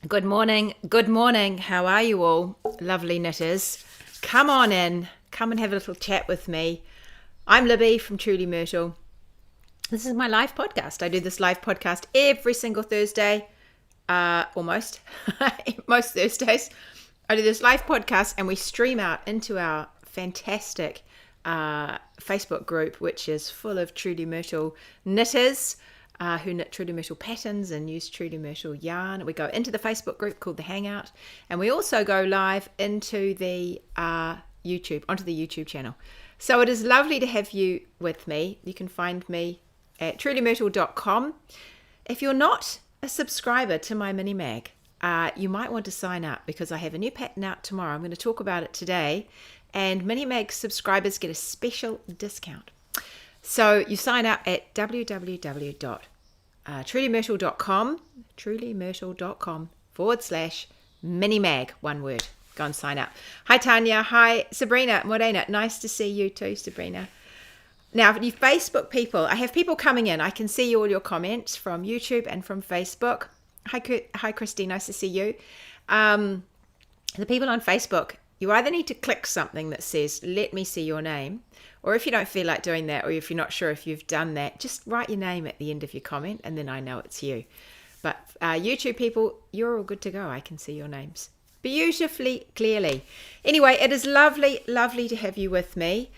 Good morning. Good morning. How are you all, lovely knitters? Come on in. Come and have a little chat with me. I'm Libby from Truly Myrtle. This is my live podcast. I do this live podcast every single Thursday, almost most Thursdays. I do this live podcast and we stream out into our fantastic Facebook group, which is full of Truly Myrtle knitters who knit Truly Myrtle patterns and use Truly Myrtle yarn. We go into the Facebook group called the Hangout, and we also go live into the onto the YouTube channel. So it is lovely to have you with me. You can find me at trulymyrtle.com. If you're not a subscriber to my mini mag, you might want to sign up because I have a new pattern out tomorrow. I'm going to talk about it today, and mini mag subscribers get a special discount. So you sign up at trulymyrtle.com/minimag, one word. Go and sign up. Hi, Tanya. Hi, Sabrina. Morena. Nice to see you too, Sabrina. Now, for you Facebook people, I have people coming in. I can see all your comments from YouTube and from Facebook. Hi, Christy. Nice to see you. The people on Facebook, you either need to click something that says, let me see your name, or if you don't feel like doing that, or if you're not sure if you've done that, just write your name at the end of your comment, and then I know it's you. But YouTube people, you're all good to go. I can see your names beautifully, clearly. Anyway, it is lovely, lovely to have you with me.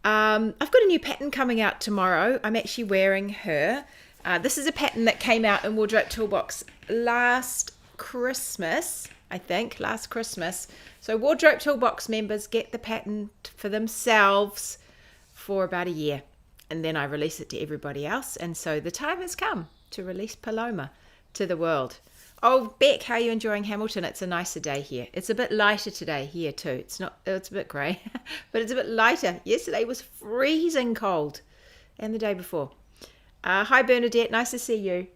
I've got a new pattern coming out tomorrow. I'm actually wearing her. This is a pattern that came out in Wardrobe Toolbox last Christmas. So Wardrobe Toolbox members get the pattern for themselves for about a year, and then I release it to everybody else. And so the time has come to release Paloma to the world. Oh, Beck, how are you enjoying Hamilton? It's a nicer day here. It's a bit lighter today here too. It's a bit grey, but it's a bit lighter. Yesterday was freezing cold, and the day before. Hi Bernadette, nice to see you.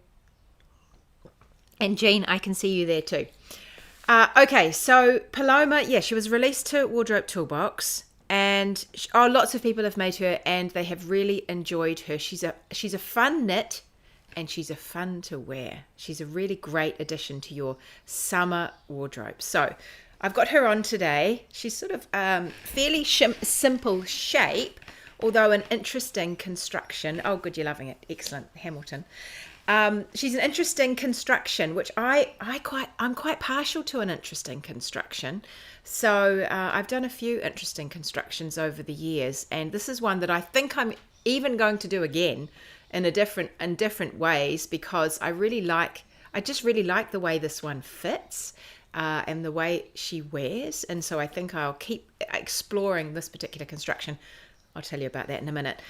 And Jean, I can see you there too. Okay, so Paloma, she was released to Wardrobe Toolbox, and lots of people have made her, and they have really enjoyed her. She's a fun knit, and she's a fun to wear. She's a really great addition to your summer wardrobe. So I've got her on today. She's sort of fairly simple shape, although an interesting construction. Oh, good, you're loving it. Excellent, Hamilton. She's an interesting construction, which I'm quite partial to an interesting construction. So I've done a few interesting constructions over the years, and this is one that I think I'm even going to do again in different ways, because I just really like the way this one fits and the way she wears, and so I think I'll keep exploring this particular construction. I'll tell you about that in a minute.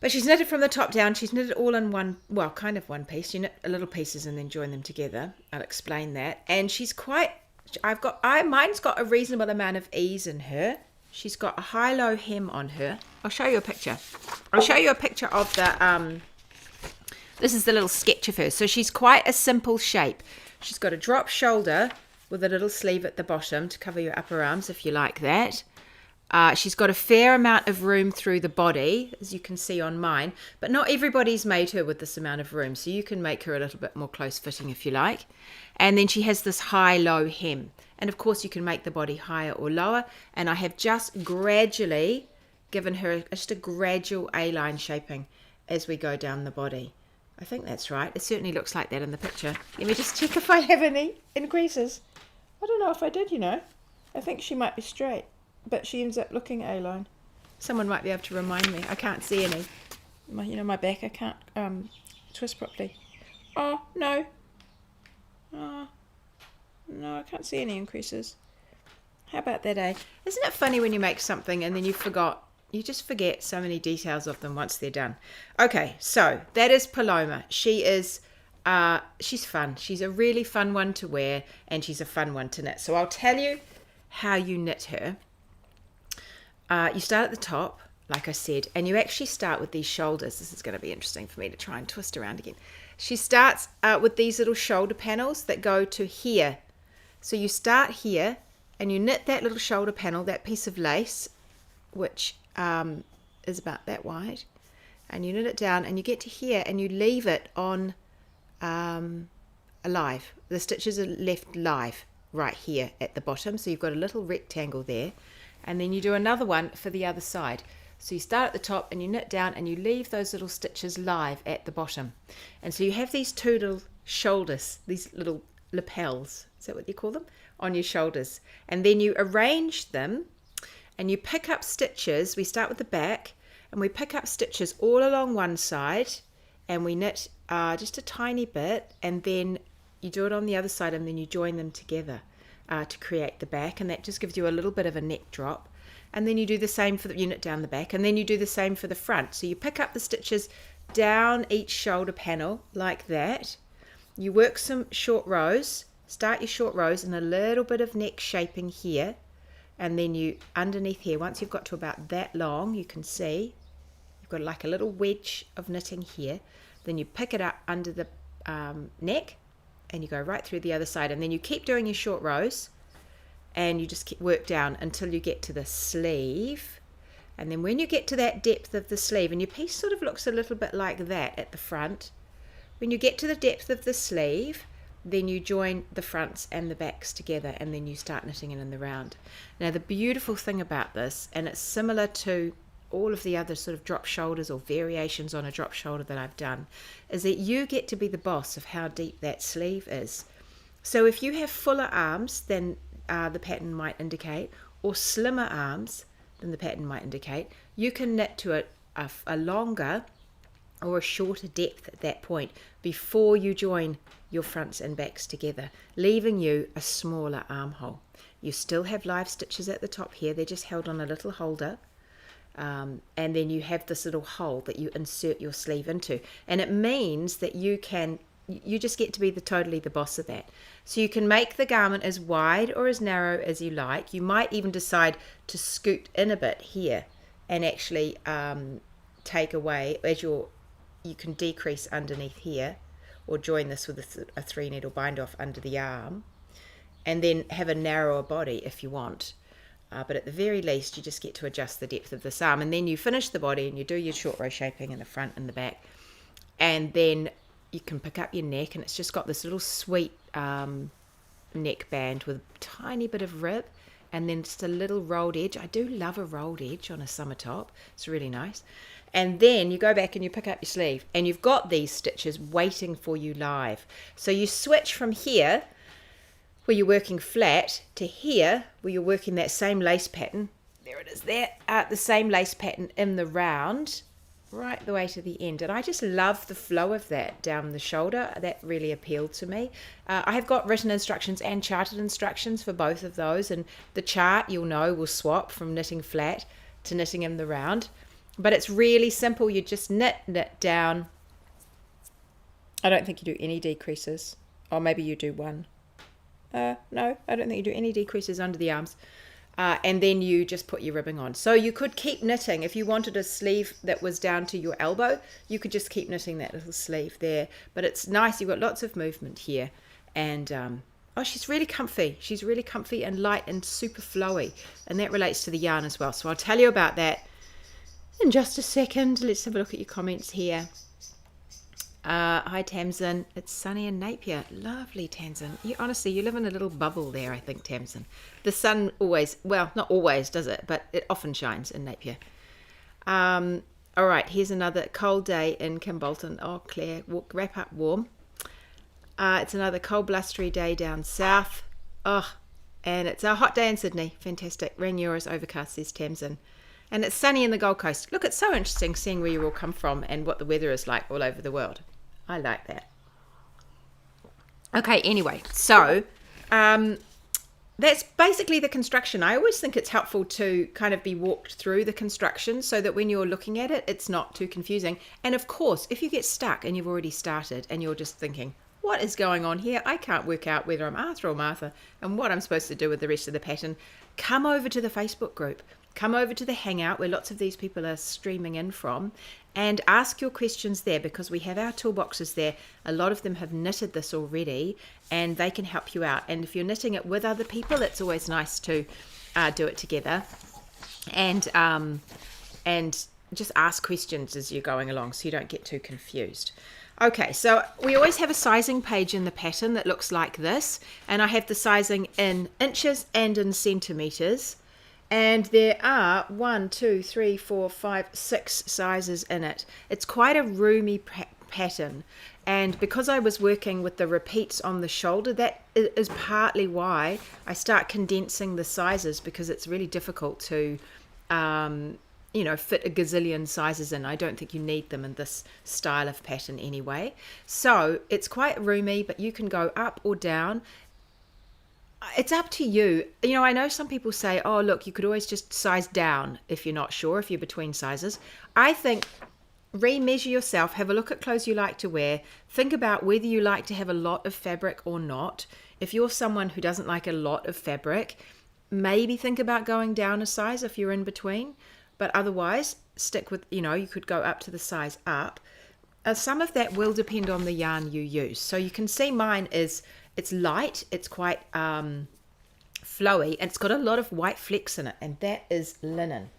But she's knitted from the top down. She's knitted all in one piece. You knit little pieces and then join them together. I'll explain that. And mine's got a reasonable amount of ease in her. She's got a high-low hem on her. I'll show you a picture. I'll show you a picture of this is the little sketch of her. So she's quite a simple shape. She's got a drop shoulder with a little sleeve at the bottom to cover your upper arms if you like that. She's got a fair amount of room through the body, as you can see on mine, but not everybody's made her with this amount of room, so you can make her a little bit more close-fitting if you like. And then she has this high-low hem, and of course you can make the body higher or lower, and I have just gradually given her just a gradual A-line shaping as we go down the body. I think that's right. It certainly looks like that in the picture. Let me just check if I have any increases. I don't know if I did, I think she might be straight, but she ends up looking A-line. Someone might be able to remind me. I can't see any. My back, I can't twist properly. Oh, no. Oh, no, I can't see any increases. How about that, eh? Isn't it funny when you make something and then you just forget so many details of them once they're done. Okay, so that is Paloma. She's fun. She's a really fun one to wear, and she's a fun one to knit. So I'll tell you how you knit her. You start at the top, like I said, and you actually start with these shoulders. This is going to be interesting for me to try and twist around again. She starts with these little shoulder panels that go to here. So you start here, and you knit that little shoulder panel, that piece of lace, which is about that wide, and you knit it down, and you get to here, and you leave it on alive. The stitches are left live right here at the bottom. So you've got a little rectangle there. And then you do another one for the other side. So you start at the top and you knit down and you leave those little stitches live at the bottom. And so you have these two little shoulders, these little lapels, is that what you call them? On your shoulders. And then you arrange them and you pick up stitches. We start with the back and we pick up stitches all along one side and we knit just a tiny bit, and then you do it on the other side and then you join them together to create the back, and that just gives you a little bit of a neck drop. And then you do the same for the unit down the back, and then you do the same for the front. So you pick up the stitches down each shoulder panel like that. You work some short rows, start your short rows and a little bit of neck shaping here, and then you underneath here, once you've got to about that long, you can see you've got like a little wedge of knitting here. Then you pick it up under the neck and you go right through the other side, and then you keep doing your short rows and you just keep work down until you get to the sleeve. And then when you get to that depth of the sleeve, and your piece sort of looks a little bit like that at the front, when you get to the depth of the sleeve, then you join the fronts and the backs together, and then you start knitting it in the round. Now the beautiful thing about this, and it's similar to all of the other sort of drop shoulders or variations on a drop shoulder that I've done, is that you get to be the boss of how deep that sleeve is. So if you have fuller arms than the pattern might indicate, or slimmer arms than the pattern might indicate, you can knit to a longer or a shorter depth at that point before you join your fronts and backs together, leaving you a smaller armhole. You still have live stitches at the top here, they're just held on a little holder. And then you have this little hole that you insert your sleeve into, and it means that you just get to be totally the boss of that. So you can make the garment as wide or as narrow as you like. You might even decide to scoot in a bit here and actually take away as you can decrease underneath here, or join this with a 3 needle bind off under the arm, and then have a narrower body if you want. But at the very least, you just get to adjust the depth of this arm, and then you finish the body and you do your short row shaping in the front and the back, and then you can pick up your neck, and it's just got this little sweet neck band with a tiny bit of rib, and then just a little rolled edge. I do love a rolled edge on a summer top, it's really nice. And then you go back and you pick up your sleeve, and you've got these stitches waiting for you live. So you switch from here where you're working flat to here where you're working that same lace pattern. There it is there, the same lace pattern in the round right the way to the end. And I just love the flow of that down the shoulder. That really appealed to me. I have got written instructions and charted instructions for both of those, and the chart, you'll know, will swap from knitting flat to knitting in the round. But it's really simple. You just knit down. I don't think you do any decreases, or maybe you do one. No, I don't think you do any decreases under the arms. And then you just put your ribbing on. So you could keep knitting. If you wanted a sleeve that was down to your elbow, you could just keep knitting that little sleeve there. But it's nice. You've got lots of movement here. And, oh, she's really comfy. She's really comfy and light and super flowy. And that relates to the yarn as well. So I'll tell you about that in just a second. Let's have a look at your comments here. Hi Tamsin, it's sunny in Napier. Lovely, Tamsin. Honestly, you live in a little bubble there, I think, Tamsin. The sun always, well, not always does it, but it often shines in Napier. All right, here's another cold day in Kimbolton. Oh, Claire, wrap up warm. It's another cold, blustery day down south. Oh, and it's a hot day in Sydney. Fantastic. Rain yours overcast, says Tamsin. And it's sunny in the Gold Coast. Look, it's so interesting seeing where you all come from and what the weather is like all over the world. I like that. Okay, anyway, so that's basically the construction. I always think it's helpful to kind of be walked through the construction so that when you're looking at it, it's not too confusing. And of course, if you get stuck and you've already started and you're just thinking, what is going on here? I can't work out whether I'm Arthur or Martha and what I'm supposed to do with the rest of the pattern. Come over to the Facebook group. Come over to the Hangout where lots of these people are streaming in from, and ask your questions there, because we have our toolboxes there. A lot of them have knitted this already and they can help you out. And if you're knitting it with other people, it's always nice to do it together and just ask questions as you're going along so you don't get too confused. Okay, so we always have a sizing page in the pattern that looks like this, and I have the sizing in inches and in centimeters, and there are 1, 2, 3, 4, 5, 6 sizes in it. It's quite a roomy pattern, and because I was working with the repeats on the shoulder, that is partly why I start condensing the sizes, because it's really difficult to fit a gazillion sizes in. I don't think you need them in this style of pattern anyway. So it's quite roomy, but you can go up or down. It's up to you. I know some people say, oh, look, you could always just size down if you're not sure, if you're between sizes. I think remeasure yourself, have a look at clothes you like to wear, think about whether you like to have a lot of fabric or not. If you're someone who doesn't like a lot of fabric, maybe think about going down a size if you're in between. But otherwise, stick with, you could go up to the size up. Some of that will depend on the yarn you use. So you can see mine it's light, it's quite flowy, and it's got a lot of white flecks in it, and that is linen.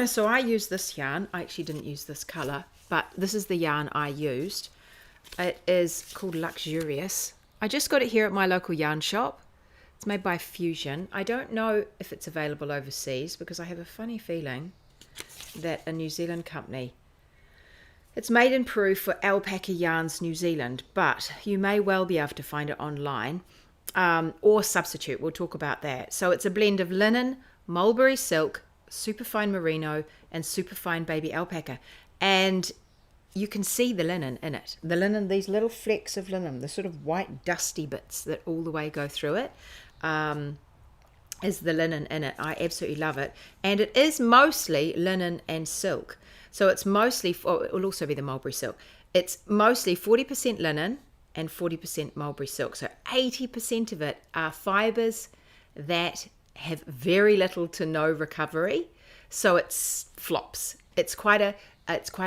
So I use this yarn. I actually didn't use this color, but this is the yarn I used. It is called Luxurious. I just got it here at my local yarn shop. It's made by Fusion. I don't know if it's available overseas, because I have a funny feeling that a New Zealand company, it's made in Peru for Alpaca Yarns New Zealand, but you may well be able to find it online, or substitute. We'll talk about that. So it's a blend of linen, mulberry silk, superfine merino, and superfine baby alpaca. And you can see the linen in it. The linen, these little flecks of linen, the sort of white dusty bits that all the way go through it, is the linen in it. I absolutely love it. And it is mostly linen and silk. So it's mostly, it will also be the mulberry silk. It's mostly 40% linen and 40% mulberry silk. So 80% of it are fibers that have very little to no recovery. So it flops. It's quite a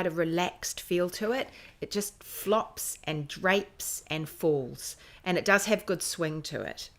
relaxed feel to it. It just flops and drapes and falls. And it does have good swing to it.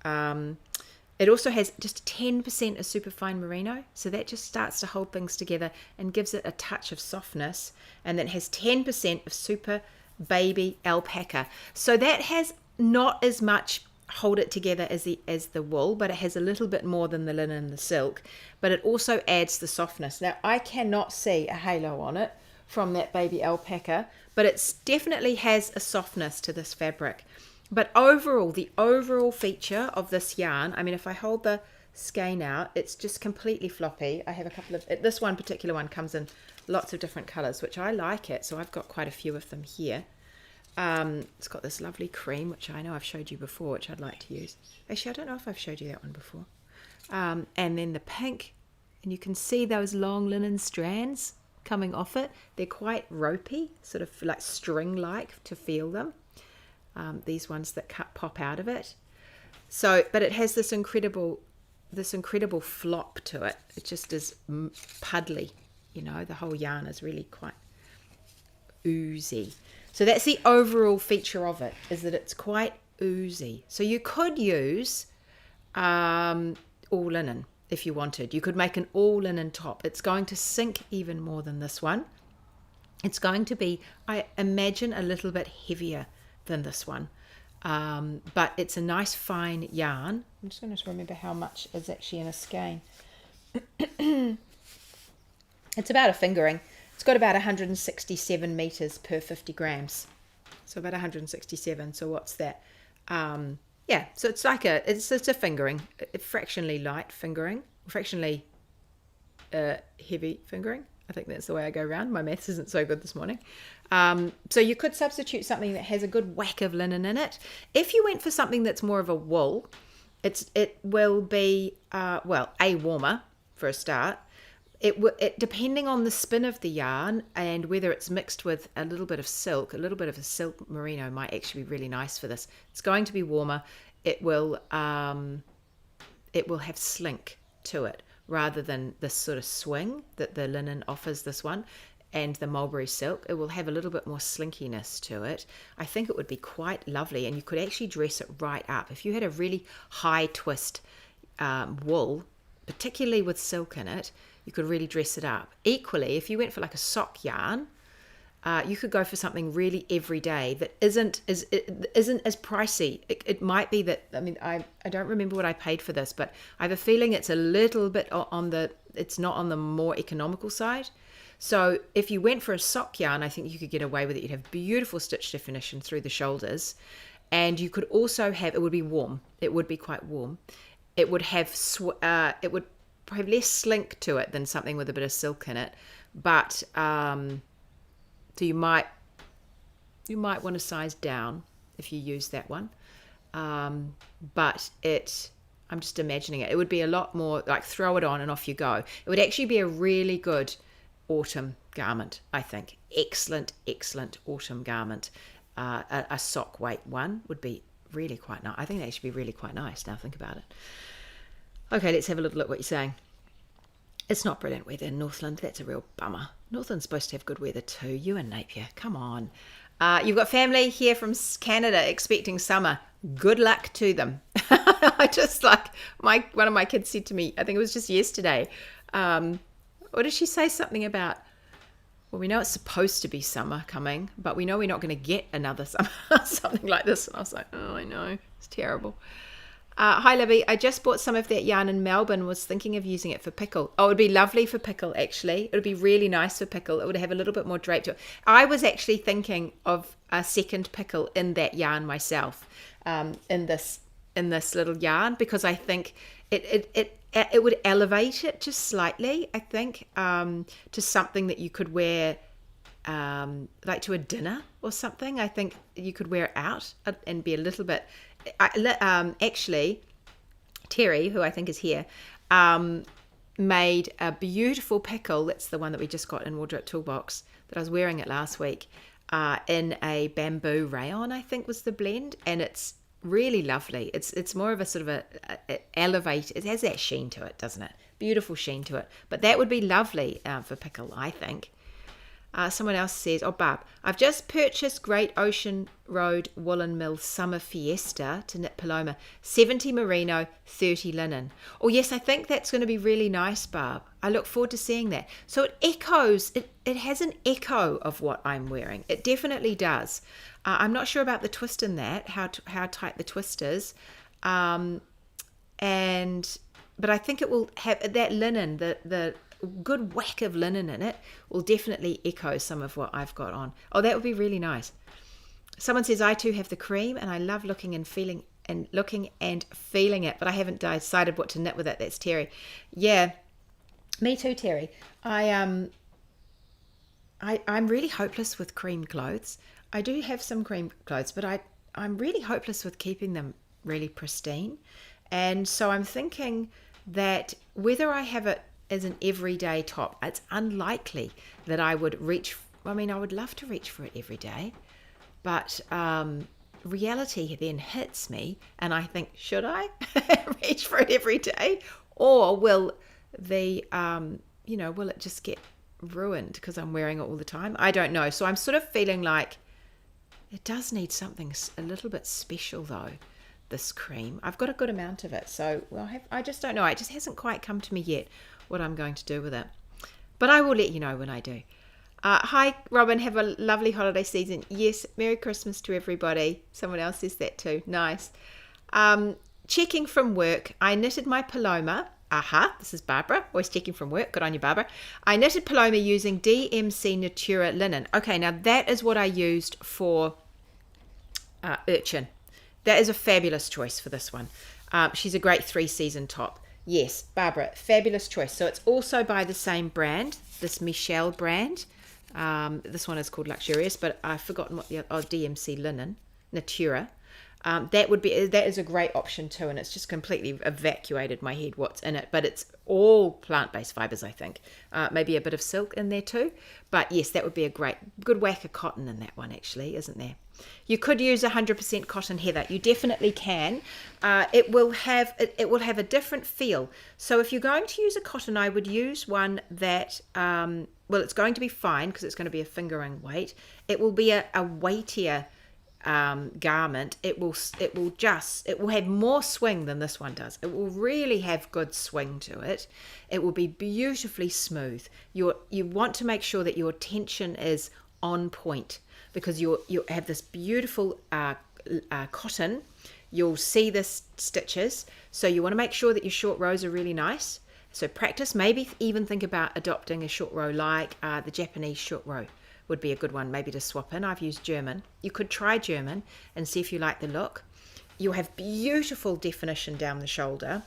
It also has just 10% of superfine merino, so that just starts to hold things together and gives it a touch of softness. And then it has 10% of super baby alpaca, so that has not as much hold it together as the wool, but it has a little bit more than the linen and the silk. But it also adds the softness. Now I cannot see a halo on it from that baby alpaca, but it definitely has a softness to this fabric. But overall, the overall feature of this yarn, I mean, if I hold the skein out, it's just completely floppy. I have a couple of, this one particular one comes in lots of different colors, which I like it. So I've got quite a few of them here. It's got this lovely cream, which I know I've showed you before, which I'd like to use. Actually, I don't know if I've showed you that one before. And then the pink, and you can see those long linen strands coming off it. They're quite ropey, sort of like string-like to feel them. These ones that pop out of it. So, but it has this incredible flop to it. It just is puddly, the whole yarn is really quite oozy. So that's the overall feature of it, is that it's quite oozy. So you could use all linen if you wanted. You could make an all linen top. It's going to sink even more than this one. It's going to be, I imagine, a little bit heavier than this one, but it's a nice fine yarn. I'm just going to remember how much is actually in a skein. It's about a fingering. It's got about 167 meters per 50 grams, so about 167. So what's that? Yeah, so it's like it's a fingering, a fractionally light fingering, fractionally heavy fingering. I think that's the way I go around. My maths isn't so good this morning. So you could substitute something that has a good whack of linen in it. If you went for something that's more of a wool, it will be, warmer for a start. It depending on the spin of the yarn and whether it's mixed with a little bit of silk. A little bit of a silk merino might actually be really nice for this. It's going to be warmer. It will have slink to it, rather than this sort of swing that the linen offers this one, and the mulberry silk. It will have a little bit more slinkiness to it. I think it would be quite lovely, and you could actually dress it right up. If you had a really high twist wool, particularly with silk in it, you could really dress it up. Equally, if you went for like a sock yarn, You could go for something really everyday that isn't as pricey. It might be that, I mean, I don't remember what I paid for this, but I have a feeling it's a little bit it's not on the more economical side. So if you went for a sock yarn, I think you could get away with it. You'd have beautiful stitch definition through the shoulders. And you could also have, it would be warm. It would be quite warm. It would have, it would have less slink to it than something with a bit of silk in it. But, so you might want to size down if you use that one. But I'm just imagining it. It would be a lot more like throw it on and off you go. It would actually be a really good autumn garment, I think. Excellent autumn garment. A sock weight one would be really quite nice. I think that should be really quite nice now think about it. Okay, let's have a little look what you're saying. It's not brilliant weather in Northland. That's a real bummer. Northland's supposed to have good weather too. You and Napier, come on. You've got family here from Canada expecting summer. Good luck to them. I just like, one of my kids said to me, I think it was just yesterday, what did she say? Something about, well, we know it's supposed to be summer coming, but we know we're not going to get another summer, something like this. And I was like, oh, I know, it's terrible. Hi, Libby. I just bought some of that yarn in Melbourne, was thinking of using it for pickle. Oh, it would be lovely for pickle, actually. It would be really nice for pickle. It would have a little bit more drape to it. I was actually thinking of a second pickle in that yarn myself, in this little yarn, because I think it would elevate it just slightly, I think, to something that you could wear like to a dinner or something. I think you could wear it out and be a little bit... actually, Terry, who I think is here, made a beautiful pickle. That's the one that we just got in Wardrobe Toolbox that I was wearing it last week, in a bamboo rayon, I think was the blend, and it's really lovely. It's more of a sort of a elevate. It has that sheen to it, doesn't it? Beautiful sheen to it. But that would be lovely for pickle, I think. Someone else says, oh, Barb, I've just purchased Great Ocean Road Woolen Mill Summer Fiesta to knit Paloma. 70 merino, 30 linen. Oh, yes, I think that's going to be really nice, Barb. I look forward to seeing that. So it echoes, it has an echo of what I'm wearing. It definitely does. I'm not sure about the twist in that, how tight the twist is. But I think it will have that linen, the good whack of linen in it will definitely echo some of what I've got on. Oh, that would be really nice. Someone says, I too have the cream and I love looking and feeling it, but I haven't decided what to knit with it. That's Terry. Yeah, me too, Terry. I'm really hopeless with cream clothes. I do have some cream clothes, but I'm really hopeless with keeping them really pristine. And so I'm thinking that whether I have it as an everyday top, it's unlikely that I would reach. I mean, I would love to reach for it every day, but reality then hits me, and I think, should I reach for it every day, or will will it just get ruined because I'm wearing it all the time? I don't know. So I'm sort of feeling like it does need something a little bit special, though. This cream, I've got a good amount of it, so I just don't know. It just hasn't quite come to me yet what I'm going to do with it, but I will let you know when I do. Hi Robin, have a lovely holiday season. Yes, Merry Christmas to everybody. Someone else says that too. Nice. Checking from work, I knitted my Paloma. This is Barbara, always checking from work. Good on you, Barbara. I knitted Paloma using DMC Natura linen. Okay, now that is what I used for Urchin. That is a fabulous choice for this one. She's a great 3-season top. Yes, Barbara, fabulous choice. So it's also by the same brand, this Michelle brand. This one is called Luxurious, but I've forgotten what the DMC linen, Natura. That is a great option too, and it's just completely evacuated my head what's in it. But it's all plant-based fibers, I think. Maybe a bit of silk in there too. But yes, that would be a good whack of cotton in that one, actually, isn't there? You could use 100% cotton heather. You definitely can. It will have a different feel. So if you're going to use a cotton, I would use one that it's going to be fine because it's going to be a fingering weight. It will be a weightier garment. It will have more swing than this one does. It will really have good swing to it. It will be beautifully smooth. You want to make sure that your tension is on point, because you have this beautiful cotton. You'll see the stitches, so you want to make sure that your short rows are really nice. So practice, maybe even think about adopting a short row like the Japanese short row would be a good one, maybe to swap in. I've used German. You could try German and see if you like the look. You'll have beautiful definition down the shoulder.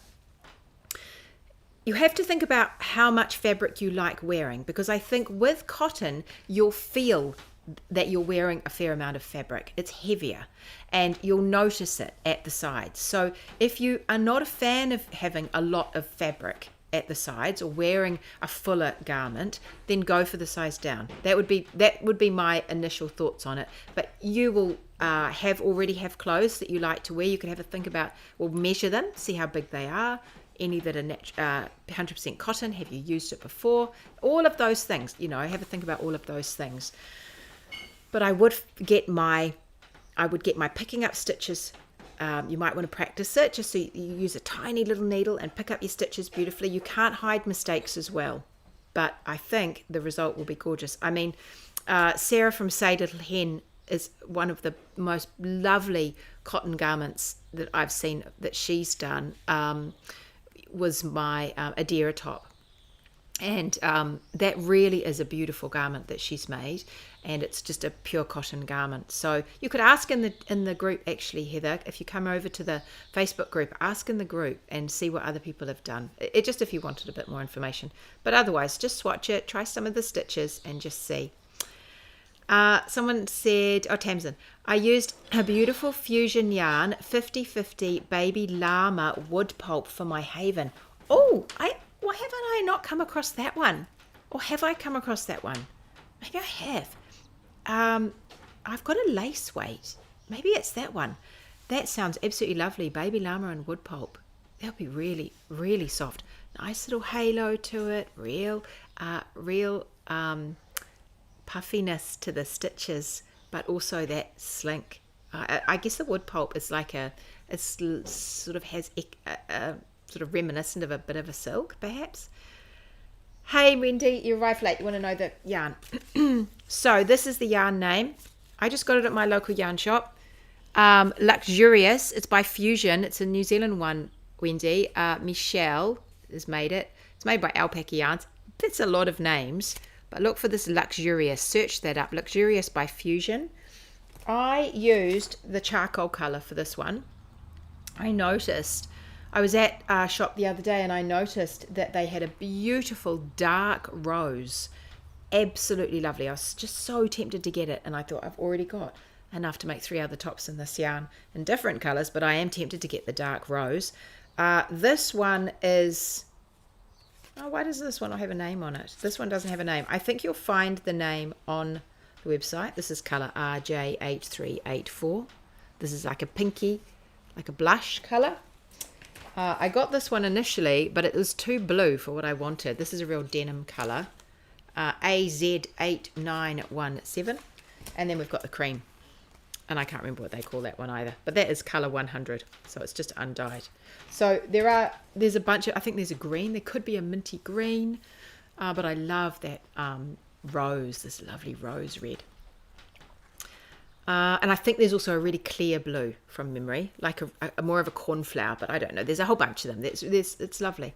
You have to think about how much fabric you like wearing, because I think with cotton, you'll feel that you're wearing a fair amount of fabric. It's heavier and you'll notice it at the sides. So if you are not a fan of having a lot of fabric at the sides or wearing a fuller garment, then go for the size down. That would be my initial thoughts on it. But you will already have clothes that you like to wear. You can have a think about, well, measure them, see how big they are. Any that are 100% cotton, have you used it before? All of those things, have a think about all of those things. But I would get my picking up stitches. You might want to practice it just so you use a tiny little needle and pick up your stitches beautifully. You can't hide mistakes as well, but I think the result will be gorgeous. I mean, Sarah from Say Little Hen is one of the most lovely cotton garments that I've seen that she's done. Was my Adira top. And that really is a beautiful garment that she's made, and it's just a pure cotton garment. So you could ask in the group, actually, Heather, if you come over to the Facebook group, ask in the group and see what other people have done. It just if you wanted a bit more information. But otherwise, just swatch it, try some of the stitches and just see. Someone said, Tamsin, I used a beautiful fusion yarn, 50/50 baby llama wood pulp for my haven. Why haven't I not come across that one? Or have I come across that one? Maybe I have. I've got a lace weight. Maybe it's that one. That sounds absolutely lovely. Baby llama and wood pulp. That'll be really, really soft. Nice little halo to it. Real puffiness to the stitches, but also that slink. I guess the wood pulp is like sort of has sort of reminiscent of a bit of a silk, perhaps. Hey, Wendy, you arrived late. You want to know the yarn. So this is the yarn name. I just got it at my local yarn shop. Luxurious. It's by Fusion. It's a New Zealand one, Wendy. Michelle has made it. It's made by Alpaca Yarns. That's a lot of names, but look for this Luxurious. Search that up. Luxurious by Fusion. I used the charcoal color for this one. I was at a shop the other day and I noticed that they had a beautiful dark rose. Absolutely lovely. I was just so tempted to get it, and I thought I've already got enough to make 3 other tops in this yarn in different colors, but I am tempted to get the dark rose. This one is... why does this one not have a name on it? This one doesn't have a name. I think you'll find the name on the website. This is color RJ8384. This is like a pinky, like a blush color. I got this one initially, but it was too blue for what I wanted. This is a real denim color. AZ8917. And then we've got the cream. And I can't remember what they call that one either. But that is color 100. So it's just undyed. So there's a bunch of, I think there's a green. There could be a minty green. But I love that rose, this lovely rose red. And I think there's also a really clear blue from memory, like a more of a cornflower, but I don't know. There's a whole bunch of them. It's lovely.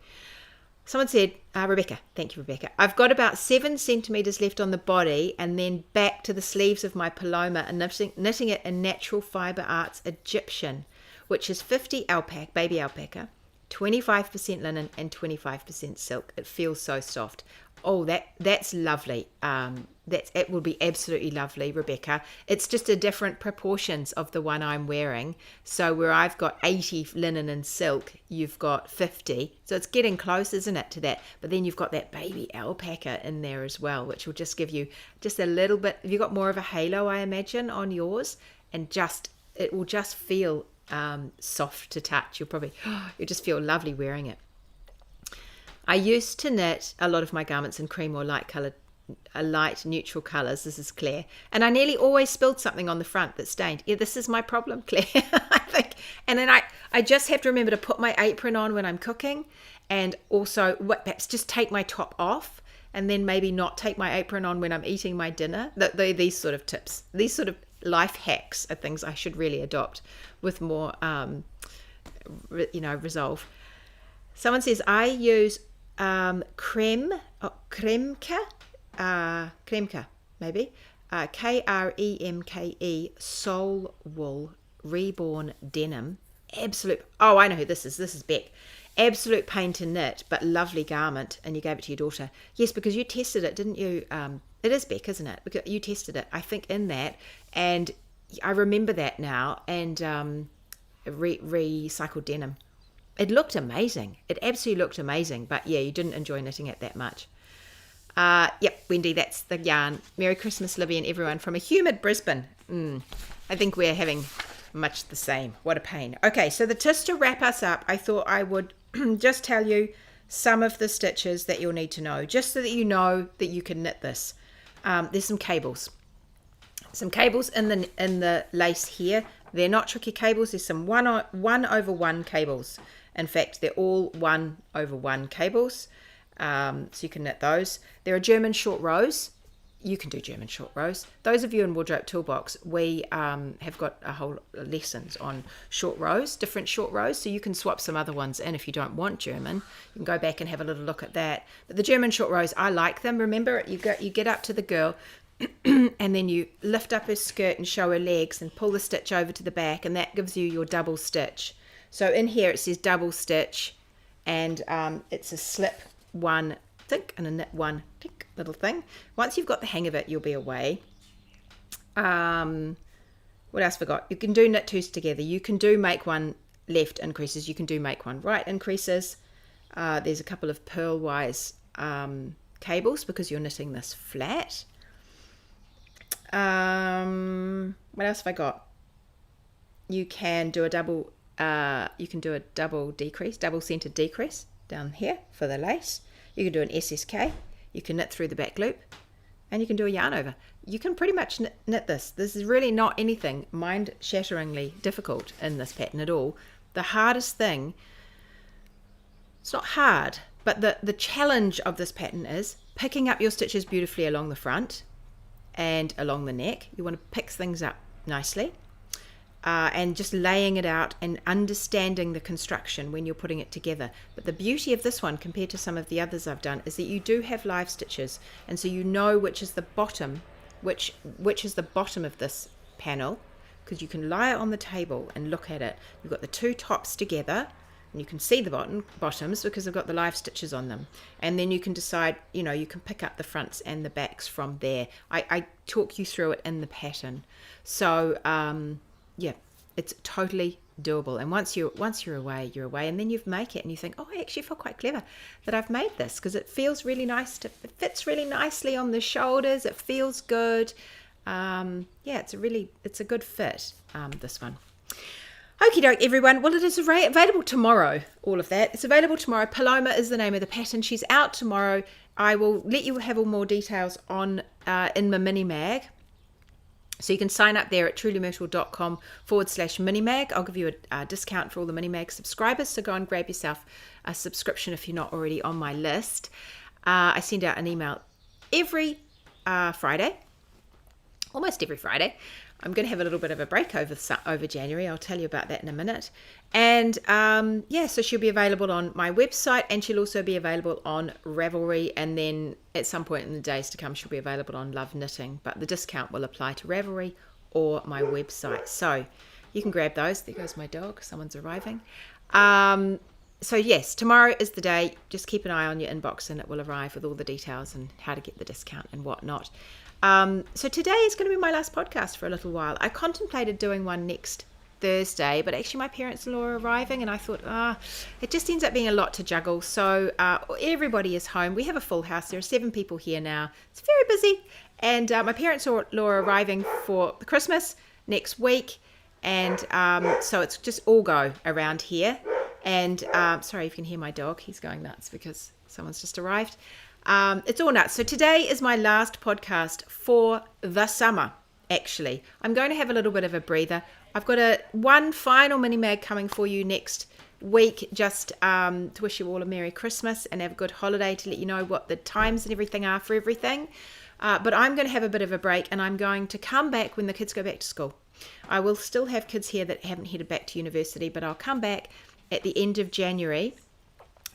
Someone said, Rebecca, thank you, Rebecca. I've got about 7 centimeters left on the body and then back to the sleeves of my Paloma and knitting it in Natural Fiber Arts Egyptian, which is 50 alpaca, baby alpaca, 25% linen and 25% silk. It feels so soft. Oh, that's lovely. It will be absolutely lovely, Rebecca. It's just a different proportions of the one I'm wearing. So where I've got 80 linen and silk, you've got 50. So it's getting close, isn't it, to that? But then you've got that baby alpaca in there as well, which will just give you just a little bit. You've got more of a halo, I imagine, on yours, and it will just feel soft to touch. You'll just feel lovely wearing it. I used to knit a lot of my garments in cream or light neutral colours. This is Claire. And I nearly always spilled something on the front that stained. Yeah, this is my problem, Claire, I think. And then I just have to remember to put my apron on when I'm cooking, and also perhaps just take my top off and then maybe not take my apron on when I'm eating my dinner. These sort of tips, these sort of life hacks are things I should really adopt with more, resolve. Someone says, I use Kremka, maybe, Kremke, Soul Wool Reborn Denim. Absolute, I know who this is. This is Beck. Absolute pain to knit, but lovely garment. And you gave it to your daughter. Yes, because you tested it, didn't you? It is Beck, isn't it? Because you tested it, I think, in that. And I remember that now. And recycled denim. It looked amazing. It absolutely looked amazing. But yeah, you didn't enjoy knitting it that much. Yep, Wendy, that's the yarn. Merry Christmas, Libby, and everyone from a humid Brisbane. I think we're having much the same. What a pain. Okay, so just to wrap us up, I thought I would just tell you some of the stitches that you'll need to know, just so that you know that you can knit this. There's some cables. Some cables in the lace here. They're not tricky cables. There's some 1/1 cables. In fact, they're all 1/1 cables. So you can knit those. There are German short rows. You can do German short rows. Those of you in Wardrobe Toolbox, we have got a whole lessons on short rows, different short rows. So you can swap some other ones in if you don't want German. You can go back and have a little look at that. But the German short rows, I like them. Remember, you get up to the girl and then you lift up her skirt and show her legs and pull the stitch over to the back, and that gives you your double stitch. So in here it says double stitch, and it's a slip one think and a knit one tick little thing. Once you've got the hang of it, you'll be away. What else forgot? You can do knit twos together. You can do make one left increases. You can do make one right increases. There's a couple of purlwise cables because you're knitting this flat. What else have I got? You can do a double decrease, double centered decrease down here for the lace. You can do an SSK. You can knit through the back loop, and you can do a yarn over. You can pretty much knit this. This is really not anything mind-shatteringly difficult in this pattern at all. The hardest thing, it's not hard, but the challenge of this pattern is picking up your stitches beautifully along the front and along the neck. You want to pick things up nicely. And just laying it out and understanding the construction when you're putting it together. But the beauty of this one compared to some of the others I've done is that you do have live stitches, and so you know which is the bottom, which is the bottom of this panel, because you can lie it on the table and look at it. You've got the two tops together, and you can see the bottoms because they've got the live stitches on them, and then you can decide, you can pick up the fronts and the backs from there. I talk you through it in the pattern. So yeah, it's totally doable. And once you're away, and then you make it and you think, I actually feel quite clever that I've made this, because it feels really nice. It fits really nicely on the shoulders. It feels good. It's a good fit, this one. Okie doke, everyone. Well, it is available tomorrow, all of that. It's available tomorrow. Paloma is the name of the pattern. She's out tomorrow. I will let you have all more details on in my mini mag. So you can sign up there at trulymyrtle.com/minimag. I'll give you a discount for all the Minimag subscribers. So go and grab yourself a subscription if you're not already on my list. I send out an email every Friday, almost every Friday. I'm going to have a little bit of a break over January. I'll tell you about that in a minute. And so she'll be available on my website, and she'll also be available on Ravelry. And then at some point in the days to come, she'll be available on Love Knitting. But the discount will apply to Ravelry or my website. So you can grab those. There goes my dog. Someone's arriving. So yes, tomorrow is the day. Just keep an eye on your inbox, and it will arrive with all the details and how to get the discount and whatnot. So today is going to be my last podcast for a little while. I contemplated doing one next Thursday, but actually my parents-in-law are arriving, and I thought, it just ends up being a lot to juggle. So everybody is home. We have a full house. There are 7 people here now. It's very busy. And my parents-in-law are arriving for Christmas next week. And so it's just all go around here. And sorry if you can hear my dog. He's going nuts because someone's just arrived. It's all nuts. So today is my last podcast for the summer, actually. I'm going to have a little bit of a breather. I've got one final mini mag coming for you next week just to wish you all a Merry Christmas and have a good holiday, to let you know what the times and everything are for everything. But I'm going to have a bit of a break, and I'm going to come back when the kids go back to school. I will still have kids here that haven't headed back to university, but I'll come back at the end of January,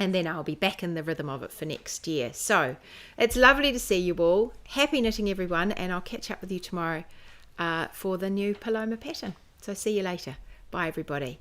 and then I'll be back in the rhythm of it for next year. So it's lovely to see you all. Happy knitting, everyone, and I'll catch up with you tomorrow for the new Paloma pattern. So see you later. Bye, everybody.